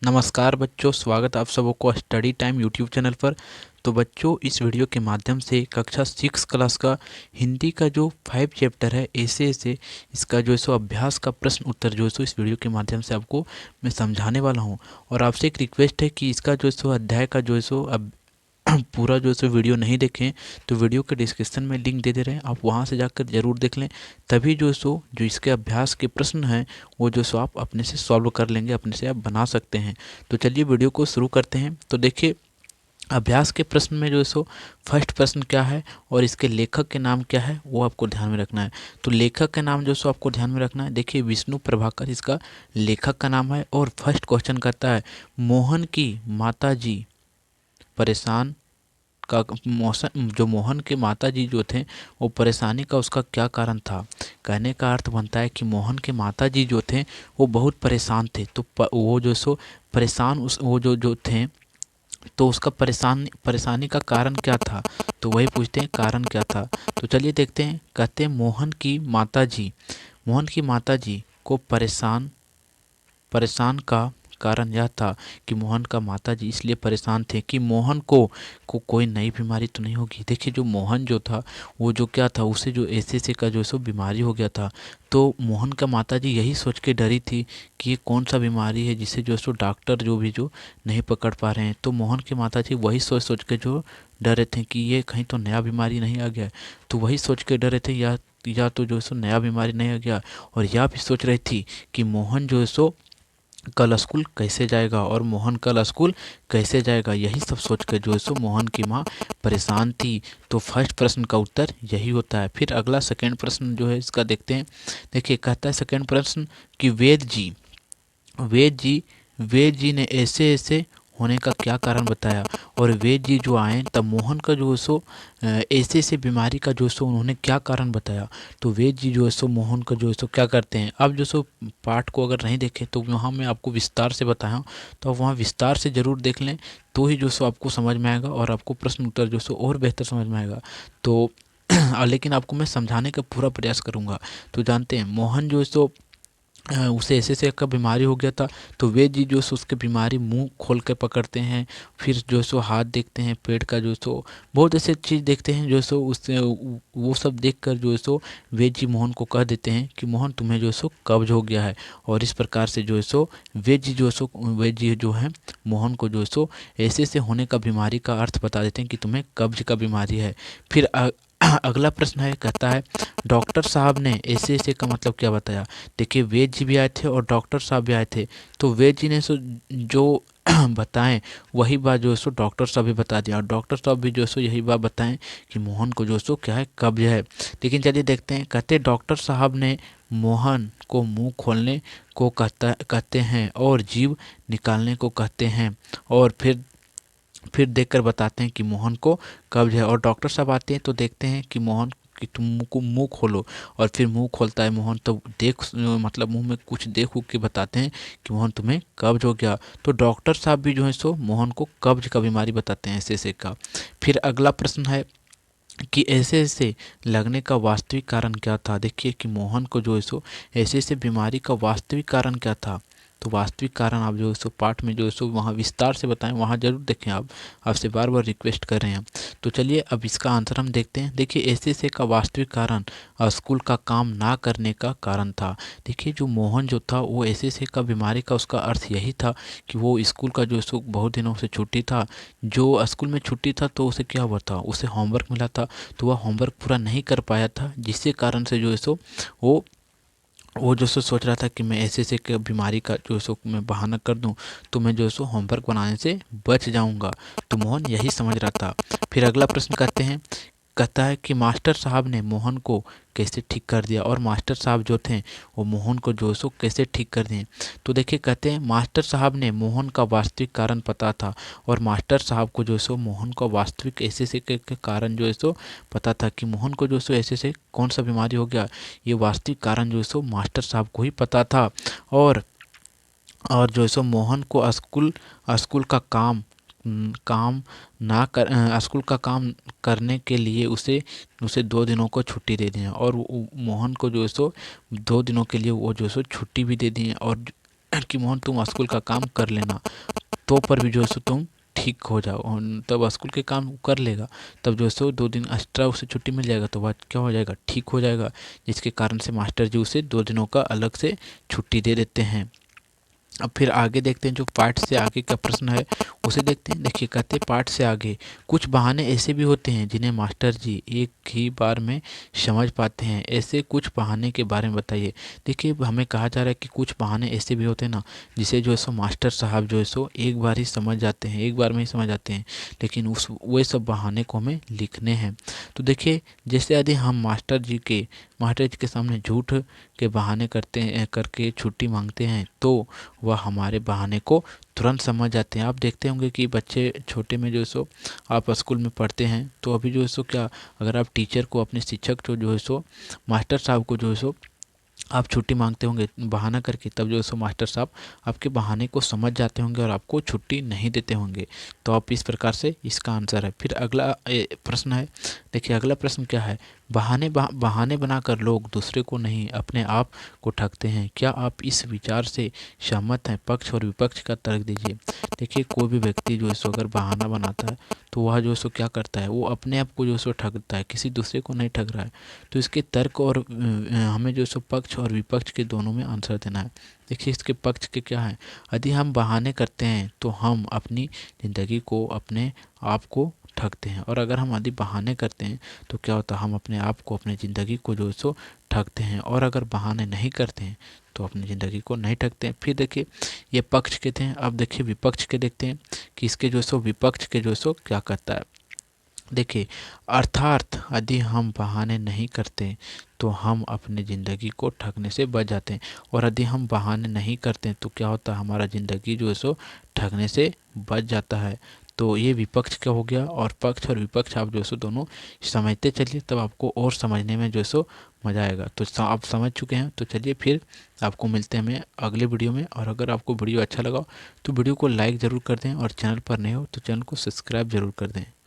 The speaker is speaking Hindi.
नमस्कार बच्चों, स्वागत आप सबों को स्टडी टाइम यूट्यूब चैनल पर। तो बच्चों, इस वीडियो के माध्यम से कक्षा 6 क्लास का हिंदी का जो 5 चैप्टर है ऐसे ऐसे इसका जो है सो अभ्यास का प्रश्न उत्तर जो है सो इस वीडियो के माध्यम से आपको मैं समझाने वाला हूं। और आपसे एक रिक्वेस्ट है कि इसका जो है सो अध्याय का जो है सो पूरा जो है सो वीडियो नहीं देखें तो वीडियो के डिस्क्रिप्शन में लिंक दे दे रहे हैं, आप वहां से जाकर जरूर देख लें। तभी जो है सो जो इसके अभ्यास के प्रश्न हैं वो जो सो आप अपने से सॉल्व कर लेंगे, अपने से आप बना सकते हैं। तो चलिए वीडियो को शुरू करते हैं। तो देखिए, अभ्यास के प्रश्न में जो है सो फर्स्ट प्रश्न क्या है और इसके लेखक के नाम क्या है वो आपको ध्यान में रखना है। तो लेखक के नाम जो सो आपको ध्यान में रखना है। देखिए, विष्णु प्रभाकर इसका लेखक का नाम है। और फर्स्ट क्वेश्चन कहता है, मोहन की माता जी परेशान का मौसम जो मोहन के माता जी जो थे वो परेशानी का उसका क्या कारण था। कहने का अर्थ बनता है कि मोहन के माता जी जो थे वो बहुत परेशान थे। तो वो जो सो परेशान उस वो जो थे, तो उसका परेशानी का कारण क्या था। तो वही पूछते हैं कारण क्या था। तो चलिए देखते हैं। कहते हैं मोहन की माता जी को परेशान परेशान का कारण यह था कि मोहन का माताजी इसलिए परेशान थे कि मोहन को कोई नई बीमारी तो नहीं होगी। देखिए, जो मोहन जो था वो जो क्या था, उसे जो ऐसे का जो सो बीमारी हो गया था। तो मोहन का माताजी यही सोच के डरी थी कि ये कौन सा बीमारी है जिसे जो सो डॉक्टर जो नहीं पकड़ पा रहे हैं। तो मोहन के माताजी वही सोच सोच के जो डरे थे कि ये कहीं तो नया बीमारी नहीं आ गया। तो वही सोच के डरे थे, या तो जो सो नया बीमारी नहीं आ गया। और यह भी सोच रही थी कि मोहन जो है सो कल स्कूल कैसे जाएगा और मोहन कल स्कूल कैसे जाएगा। यही सब सोच कर जो है सो मोहन की माँ परेशान थी। तो फर्स्ट प्रश्न का उत्तर यही होता है। फिर अगला सेकंड प्रश्न जो है इसका देखते हैं। देखिए, कहता है सेकंड प्रश्न कि वेद जी वेद जी ने ऐसे ऐसे होने का क्या कारण बताया। और वेद जी जो आए तब मोहन का जो है सो ऐसे ऐसे बीमारी का जो है सो उन्होंने क्या कारण बताया। तो वेद जी जो है सो मोहन का जो है सो क्या करते हैं। अब जो सो पाठ को अगर नहीं देखें तो वहाँ मैं आपको विस्तार से बताया हूँ, तो आप वहाँ विस्तार से ज़रूर देख लें, तो ही जो सो आपको समझ में आएगा और आपको प्रश्न उत्तर जो सो और बेहतर समझ में आएगा। तो लेकिन आपको मैं समझाने का पूरा प्रयास करूँगा। तो जानते हैं, मोहन जो है सो उसे ऐसे ऐसे का बीमारी हो गया था। तो वे जी जो सो उसके बीमारी मुंह खोल के पकड़ते हैं, फिर जो सो हाथ देखते हैं, पेट का जो सो बहुत ऐसे चीज़ देखते हैं। जो सो उससे वो सब देखकर जो है सो वे जी मोहन को कह देते हैं कि मोहन तुम्हें जो सो कब्ज हो गया है। और इस प्रकार से जो है सो वे जी जो है मोहन को जो है सो ऐसे ऐसे होने का बीमारी का अर्थ बता देते हैं कि तुम्हें कब्ज का बीमारी है। फिर अगला प्रश्न है, कहता है डॉक्टर साहब ने ऐसे ऐसे का मतलब क्या बताया। देखिए, वेद जी भी आए थे और डॉक्टर साहब भी आए थे। तो वेद जी ने जो बताएं वही बात जो है सो डॉक्टर साहब भी बता दिया, और डॉक्टर साहब भी जो है सो यही बात बताएं कि मोहन को जो है सो क्या है, कब्ज है। लेकिन चलिए देखते हैं। कहते डॉक्टर साहब ने मोहन को मुंह खोलने को कहते हैं और जीभ निकालने को कहते हैं। और फिर देखकर बताते हैं कि मोहन को कब्ज है। और डॉक्टर साहब आते हैं तो देखते हैं कि मोहन कि तुम मुंह को मुंह खोलो। और फिर मुंह खोलता है मोहन, तो मतलब मुंह में कुछ देख उख के बताते हैं कि मोहन तुम्हें कब्ज हो गया। तो डॉक्टर साहब भी जो है सो मोहन को कब्ज का बीमारी बताते हैं, ऐसे ऐसे का। फिर अगला प्रश्न है कि ऐसे ऐसे लगने का वास्तविक कारण क्या था। देखिए कि मोहन को जो है सो ऐसे ऐसे बीमारी का वास्तविक कारण क्या था। तो वास्तविक कारण आप जो है सो पाठ में जो है सो वहाँ विस्तार से बताएं, वहाँ जरूर देखें। आप आपसे बार बार रिक्वेस्ट कर रहे हैं। तो चलिए अब इसका आंसर हम देखते हैं। देखिए, ऐसे ऐसे का वास्तविक कारण स्कूल का काम ना करने का कारण था। देखिए, जो मोहन जो था वो ऐसे ऐसे का बीमारी का उसका अर्थ यही था कि वो स्कूल का जो है सो बहुत दिनों से छुट्टी था। जो स्कूल में छुट्टी था तो उसे क्या हुआ था, उसे होमवर्क मिला था। तो वह होमवर्क पूरा नहीं कर पाया था, जिसके कारण से जो है सो वो वो जो सो सोच रहा था कि मैं ऐसे ऐसे बीमारी का जो सो मैं बहाना कर दूं तो मैं जो सो होमवर्क बनाने से बच जाऊंगा। तो मोहन यही समझ रहा था। फिर अगला प्रश्न कहते हैं, कहता है कि मास्टर साहब ने मोहन को कैसे ठीक कर दिया। और मास्टर साहब जो थे वो मोहन को जो सो कैसे ठीक कर दिए। तो देखिए, कहते हैं मास्टर साहब ने मोहन का वास्तविक कारण पता था। और मास्टर साहब को जो सो मोहन का वास्तविक ऐसे से के कारण जो है सो पता था कि मोहन को जो सो ऐसे से कौन सा बीमारी हो गया। ये वास्तविक कारण जो है सो मास्टर साहब को ही पता था। और और जो है सो मोहन को स्कूल का काम ना कर स्कूल का काम करने के लिए उसे उसे 2 दिनों को छुट्टी दे दी है। और मोहन को जो है सो 2 दिनों के लिए वो जो है सो छुट्टी भी दे दी है। और कि मोहन तुम स्कूल का काम कर लेना, तो पर भी जो है सो तुम ठीक हो जाओ। और तब स्कूल के काम कर लेगा, तब जो है सो 2 दिन एक्स्ट्रा उसे छुट्टी मिल जाएगा, तो वह क्या हो जाएगा, ठीक हो जाएगा। जिसके कारण से मास्टर जी उसे 2 दिनों का अलग से छुट्टी दे देते हैं। अब फिर आगे देखते हैं, जो पाठ से आगे का प्रश्न है उसे देखते हैं। देखिए कहते हैं पाठ से आगे कुछ बहाने ऐसे भी होते हैं जिन्हें मास्टर जी एक ही बार में समझ पाते हैं, ऐसे कुछ बहाने के बारे में बताइए। देखिए हमें कहा जा रहा है कि कुछ बहाने ऐसे भी होते हैं ना, जिसे जो है सो मास्टर साहब जो है सो एक बार ही समझ जाते हैं, एक बार में ही समझ आते हैं, लेकिन उस वे सब बहाने को हमें लिखने हैं। तो देखिए जैसे यदि हम मास्टर जी के सामने झूठ के बहाने करते हैं, करके छुट्टी मांगते हैं, तो वह हमारे बहाने को तुरंत समझ जाते हैं। आप देखते होंगे कि बच्चे छोटे में जो है सो आप स्कूल में पढ़ते हैं, तो अभी जो है सो क्या, अगर आप टीचर को, अपने शिक्षक को जो है सो, मास्टर साहब को जो है सो आप छुट्टी मांगते होंगे बहाना करके, तब जो है सो मास्टर साहब आपके बहाने को समझ जाते होंगे और आपको छुट्टी नहीं देते होंगे। तो आप इस प्रकार से इसका आंसर है। फिर अगला प्रश्न है। देखिए अगला प्रश्न क्या है, बहाने बनाकर लोग दूसरे को नहीं अपने आप को ठगते हैं, क्या आप इस विचार से सहमत हैं? पक्ष और विपक्ष का तर्क दीजिए। देखिए कोई भी व्यक्ति जो है सो अगर बहाना बनाता है, तो वह जो है सो क्या करता है, वो अपने आप को जो है सो ठगता है, किसी दूसरे को नहीं ठग रहा है। तो इसके तर्क और हमें जो है सो पक्ष और विपक्ष के दोनों में आंसर देना है। देखिए इसके पक्ष के क्या है, यदि हम बहाने करते हैं तो हम अपनी ज़िंदगी को, अपने आप को ठगते हैं, और अगर हम यदि बहाने करते हैं तो क्या होता है, हम अपने आप को, अपनी ज़िंदगी को जो है सो ठगते हैं। और अगर बहाने नहीं करते हैं तो अपनी ज़िंदगी को नहीं ठगते हैं। फिर देखिए ये पक्ष के थे, अब देखिए विपक्ष के देखते हैं कि इसके जो है सो विपक्ष के जो है सो क्या कहता है। देखिए अर्थात यदि हम बहाने नहीं करते तो हम अपने ज़िंदगी को ठगने से बच जाते हैं, और यदि हम बहाने नहीं करते तो क्या होता है, हमारा ज़िंदगी जो है सो ठगने से बच जाता है। तो ये विपक्ष का हो गया, और पक्ष और विपक्ष आप जो है सो दोनों समझते चलिए, तब आपको और समझने में जो है सो मज़ा आएगा। तो आप समझ चुके हैं, तो चलिए फिर आपको मिलते हैं हमें अगले वीडियो में। और अगर आपको वीडियो अच्छा लगा तो वीडियो को लाइक ज़रूर कर दें, और चैनल पर नए हो तो चैनल को सब्सक्राइब ज़रूर कर दें।